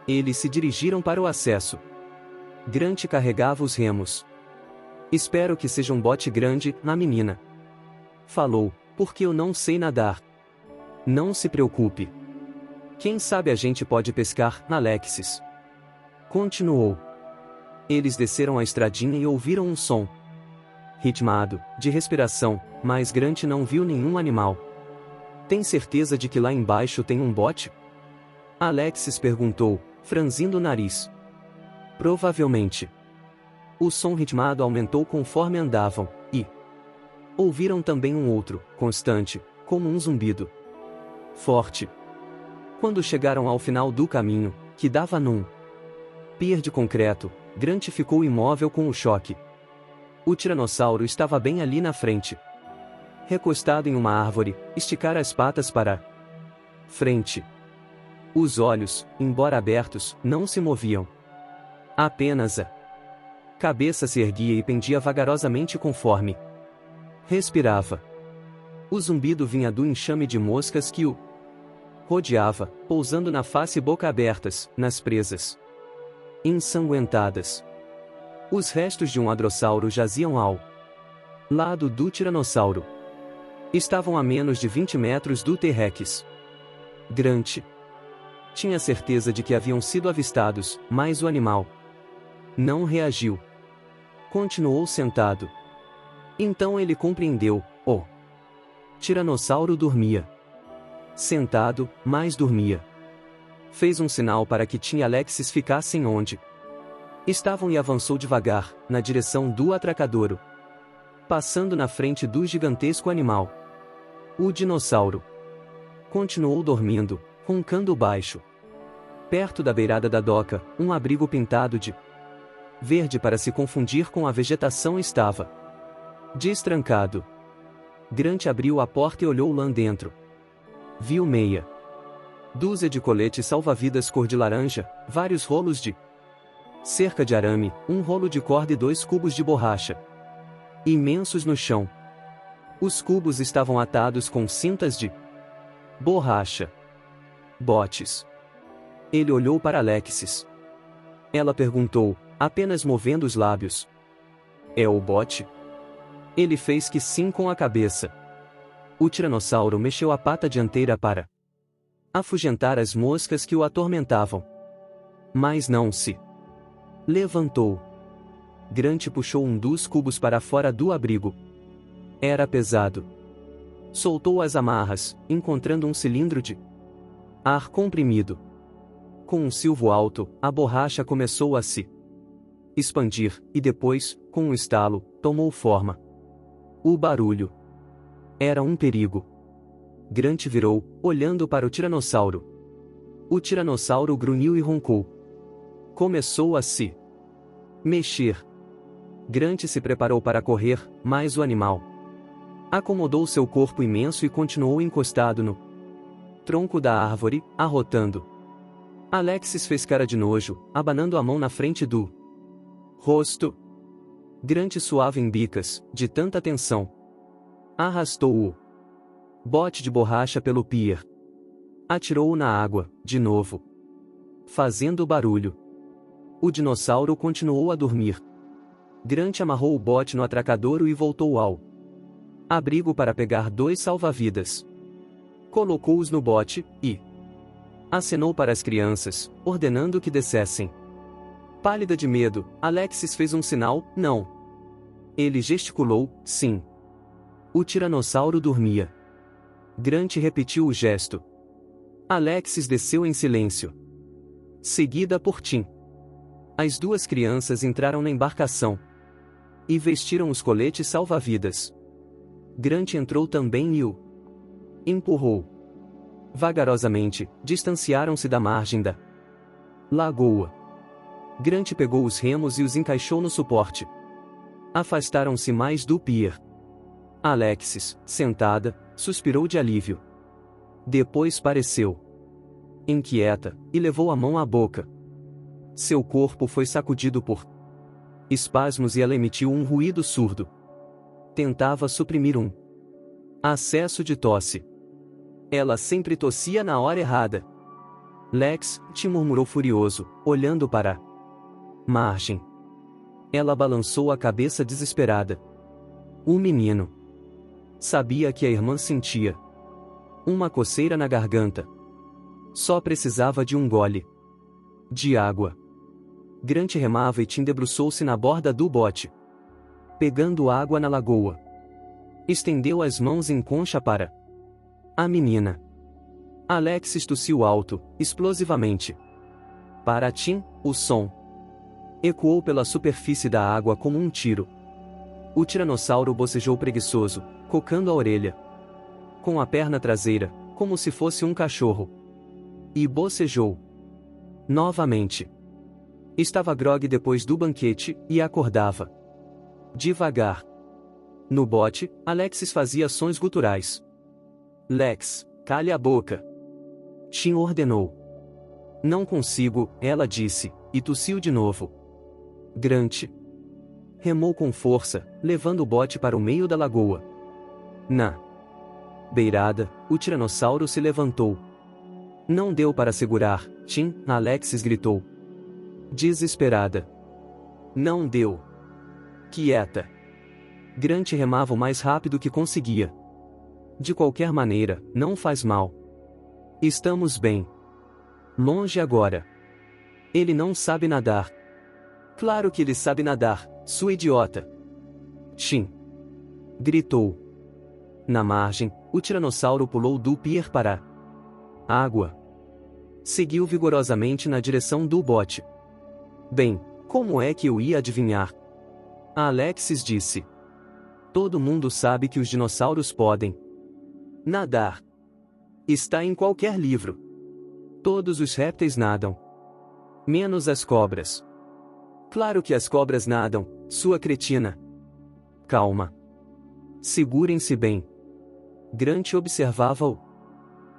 Eles se dirigiram para o acesso. Grant carregava os remos. Espero que seja um bote grande, a menina falou, porque eu não sei nadar. Não se preocupe. Quem sabe a gente pode pescar, Alexis. Continuou. Eles desceram a estradinha e ouviram um som ritmado, de respiração, mas Grant não viu nenhum animal. Tem certeza de que lá embaixo tem um bote? Alexis perguntou, franzindo o nariz. Provavelmente. O som ritmado aumentou conforme andavam, e ouviram também um outro, constante, como um zumbido forte. Quando chegaram ao final do caminho, que dava num pier de concreto, Grant ficou imóvel com o choque. O tiranossauro estava bem ali na frente. Recostado em uma árvore, esticara as patas para frente. Os olhos, embora abertos, não se moviam. Apenas a cabeça se erguia e pendia vagarosamente conforme respirava. O zumbido vinha do enxame de moscas que o rodeava, pousando na face e boca abertas, nas presas ensanguentadas. Os restos de um hadrossauro jaziam ao lado do tiranossauro. Estavam a menos de 20 metros do T-Rex. Grant tinha certeza de que haviam sido avistados, mas o animal não reagiu. Continuou sentado. Então ele compreendeu, o tiranossauro dormia. Sentado, mas dormia. Fez um sinal para que Tim e Alexis ficassem onde estavam e avançou devagar, na direção do atracadouro, passando na frente do gigantesco animal. O dinossauro continuou dormindo, roncando baixo. Perto da beirada da doca, um abrigo pintado de verde para se confundir com a vegetação estava destrancado. Grant abriu a porta e olhou lá dentro. Viu meia dúzia de coletes salva-vidas cor de laranja, vários rolos de cerca de arame, um rolo de corda e 2 cubos de borracha imensos no chão. Os cubos estavam atados com cintas de borracha. Botes. Ele olhou para Alexis. Ela perguntou, apenas movendo os lábios. É o bote? Ele fez que sim com a cabeça. O tiranossauro mexeu a pata dianteira para afugentar as moscas que o atormentavam. Mas não se levantou. Grant puxou um dos cubos para fora do abrigo. Era pesado. Soltou as amarras, encontrando um cilindro de ar comprimido. Com um silvo alto, a borracha começou a se expandir, e depois, com um estalo, tomou forma. O barulho era um perigo. Grant virou, olhando para o tiranossauro. O tiranossauro grunhiu e roncou. Começou a se mexer. Grant se preparou para correr, mas o animal acomodou seu corpo imenso e continuou encostado no tronco da árvore, arrotando. Alexis fez cara de nojo, abanando a mão na frente do rosto. Grant suava em bicas, de tanta tensão. Arrastou o bote de borracha pelo pier. Atirou-o na água, de novo, fazendo barulho. O dinossauro continuou a dormir. Grant amarrou o bote no atracadouro e voltou ao abrigo para pegar 2 salva-vidas. Colocou-os no bote, e acenou para as crianças, ordenando que descessem. Pálida de medo, Alexis fez um sinal, não. Ele gesticulou, sim. O tiranossauro dormia. Grant repetiu o gesto. Alexis desceu em silêncio. Seguida por Tim. As 2 crianças entraram na embarcação e vestiram os coletes salva-vidas. Grant entrou também e o empurrou. Vagarosamente, distanciaram-se da margem da lagoa. Grant pegou os remos e os encaixou no suporte. Afastaram-se mais do pier. Alexis, sentada, suspirou de alívio. Depois pareceu inquieta, e levou a mão à boca. Seu corpo foi sacudido por espasmos e ela emitiu um ruído surdo. Tentava suprimir um acesso de tosse. Ela sempre tossia na hora errada. Lex, Tim murmurou furioso, olhando para a margem. Ela balançou a cabeça desesperada. O menino sabia que a irmã sentia Uma coceira na garganta. Só precisava de um gole de água. Grant remava e Tim debruçou-se na borda do bote, pegando água na lagoa. Estendeu as mãos em concha para a menina. Alexis tossiu alto, explosivamente. Para Tim, o som ecoou pela superfície da água como um tiro. O tiranossauro bocejou preguiçoso, cocando a orelha com a perna traseira, como se fosse um cachorro. E bocejou novamente. Estava grogue depois do banquete, e acordava devagar. No bote, Alexis fazia sons guturais. Lex, cale a boca. Tim ordenou. Não consigo, ela disse, e tossiu de novo. Grant remou com força, levando o bote para o meio da lagoa. Na beirada, o tiranossauro se levantou. Não deu para segurar, Tim, Alexis gritou. Desesperada. Não deu. Quieta. Grant remava o mais rápido que conseguia. De qualquer maneira, não faz mal. Estamos bem. Longe agora. Ele não sabe nadar. Claro que ele sabe nadar, sua idiota. Tim gritou. Na margem, o tiranossauro pulou do pier para a água. Seguiu vigorosamente na direção do bote. Bem, como é que eu ia adivinhar? Alexis disse. Todo mundo sabe que os dinossauros podem nadar. Está em qualquer livro. Todos os répteis nadam. Menos as cobras. Claro que as cobras nadam, sua cretina. Calma. Segurem-se bem. Grant observava o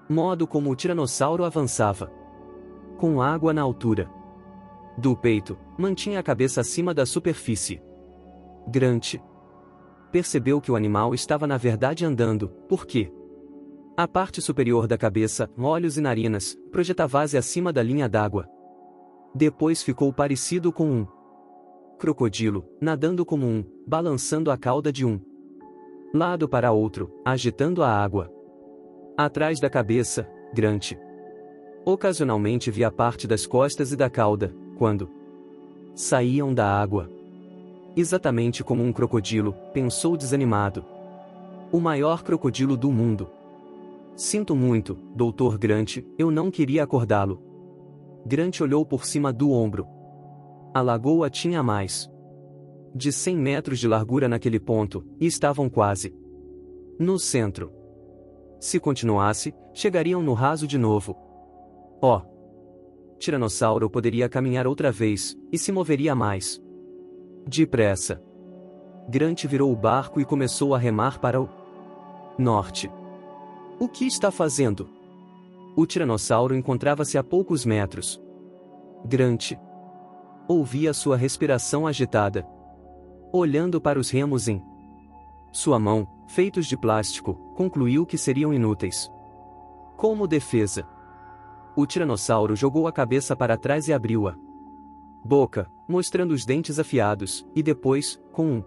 modo como o tiranossauro avançava. Com água na altura do peito, mantinha a cabeça acima da superfície. Grant percebeu que o animal estava na verdade andando, porque a parte superior da cabeça, olhos e narinas, projetava-se acima da linha d'água. Depois ficou parecido com um crocodilo, nadando como um, balançando a cauda de um lado para outro, agitando a água. Atrás da cabeça, Grant ocasionalmente via parte das costas e da cauda, quando saíam da água. Exatamente como um crocodilo, pensou desanimado. O maior crocodilo do mundo. Sinto muito, Dr. Grant, eu não queria acordá-lo. Grant olhou por cima do ombro. A lagoa tinha mais de 100 metros de largura naquele ponto, e estavam quase no centro. Se continuasse, chegariam no raso de novo. Oh! Tiranossauro poderia caminhar outra vez, e se moveria mais depressa. Grant virou o barco e começou a remar para o norte. O que está fazendo? O tiranossauro encontrava-se a poucos metros. Grant ouvia sua respiração agitada. Olhando para os remos em sua mão, feitos de plástico, concluiu que seriam inúteis como defesa. O tiranossauro jogou a cabeça para trás e abriu a boca, mostrando os dentes afiados, e depois, com um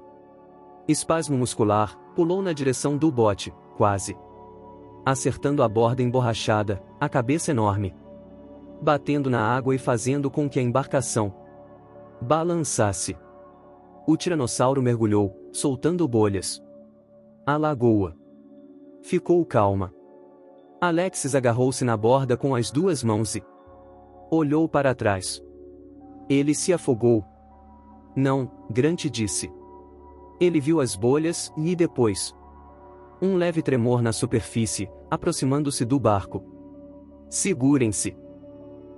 espasmo muscular, pulou na direção do bote, quase acertando a borda emborrachada, a cabeça enorme batendo na água e fazendo com que a embarcação balançasse. O tiranossauro mergulhou, soltando bolhas. A lagoa ficou calma. Alexis agarrou-se na borda com as duas mãos e olhou para trás. Ele se afogou. Não, Grant disse. Ele viu as bolhas e depois um leve tremor na superfície, aproximando-se do barco. Segurem-se!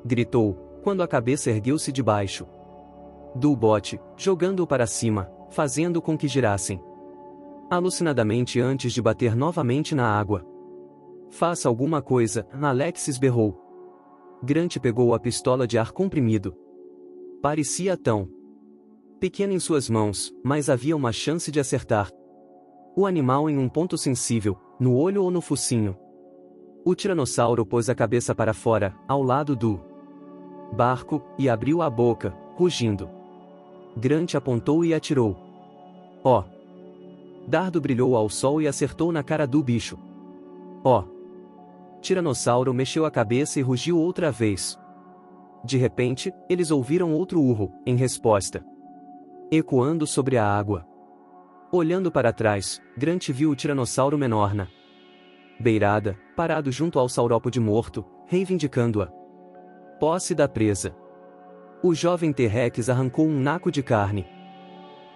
Gritou, quando a cabeça ergueu-se debaixo do bote, jogando-o para cima, fazendo com que girassem alucinadamente antes de bater novamente na água. Faça alguma coisa, Alexis berrou. Grant pegou a pistola de ar comprimido. Parecia tão pequena em suas mãos, mas havia uma chance de acertar o animal em um ponto sensível, no olho ou no focinho. O tiranossauro pôs a cabeça para fora, ao lado do barco, e abriu a boca, rugindo. Grant apontou e atirou. Oh! Dardo brilhou ao sol e acertou na cara do bicho. Oh! Tiranossauro mexeu a cabeça e rugiu outra vez. De repente, eles ouviram outro urro, em resposta, ecoando sobre a água. Olhando para trás, Grant viu o tiranossauro menor na beirada, parado junto ao saurópode morto, reivindicando a posse da presa. O jovem T-Rex arrancou um naco de carne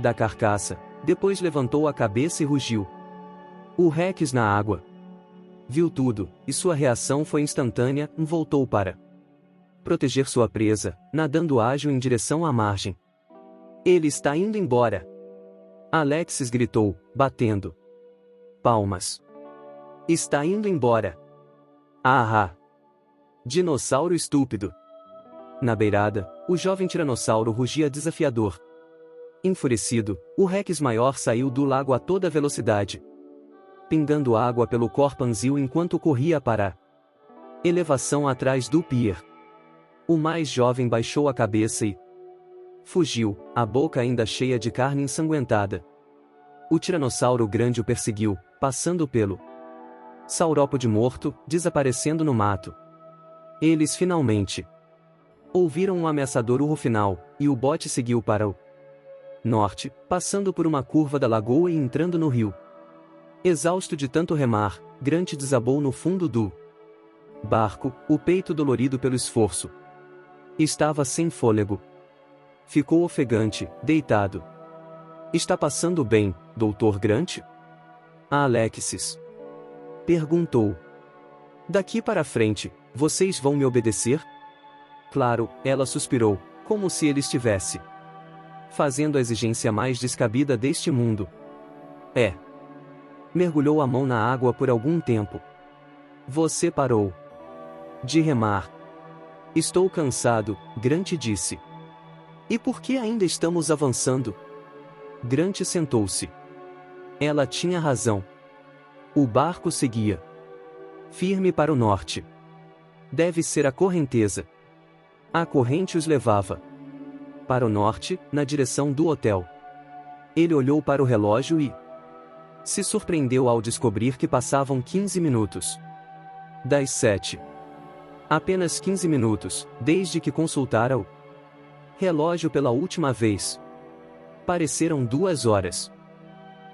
da carcaça, depois levantou a cabeça e rugiu. O Rex na água viu tudo, e sua reação foi instantânea, voltou para proteger sua presa, nadando ágil em direção à margem. Ele está indo embora! Alexis gritou, batendo palmas. Está indo embora! Ah! Dinossauro estúpido! Na beirada, o jovem tiranossauro rugia desafiador. Enfurecido, o Rex maior saiu do lago a toda velocidade, pingando água pelo corpanzil enquanto corria para a elevação atrás do pier. O mais jovem baixou a cabeça e fugiu, a boca ainda cheia de carne ensanguentada. O tiranossauro grande o perseguiu, passando pelo saurópode morto, desaparecendo no mato. Eles finalmente ouviram um ameaçador urro final, e o bote seguiu para o norte, passando por uma curva da lagoa e entrando no rio. Exausto de tanto remar, Grant desabou no fundo do barco, o peito dolorido pelo esforço. Estava sem fôlego. Ficou ofegante, deitado. Está passando bem, Dr. Grant? A Alexis perguntou. Daqui para frente, vocês vão me obedecer? Claro, ela suspirou, como se ele estivesse fazendo a exigência mais descabida deste mundo. É. Mergulhou a mão na água por algum tempo. Você parou de remar. Estou cansado, Grant disse. E por que ainda estamos avançando? Grant sentou-se. Ela tinha razão. O barco seguia firme para o norte. Deve ser a correnteza. A corrente os levava para o norte, na direção do hotel. Ele olhou para o relógio e se surpreendeu ao descobrir que passavam 15 minutos das 7. Apenas 15 minutos, desde que consultara o relógio pela última vez. Pareceram 2 horas.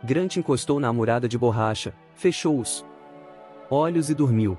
Grant encostou na murada de borracha, fechou os olhos e dormiu.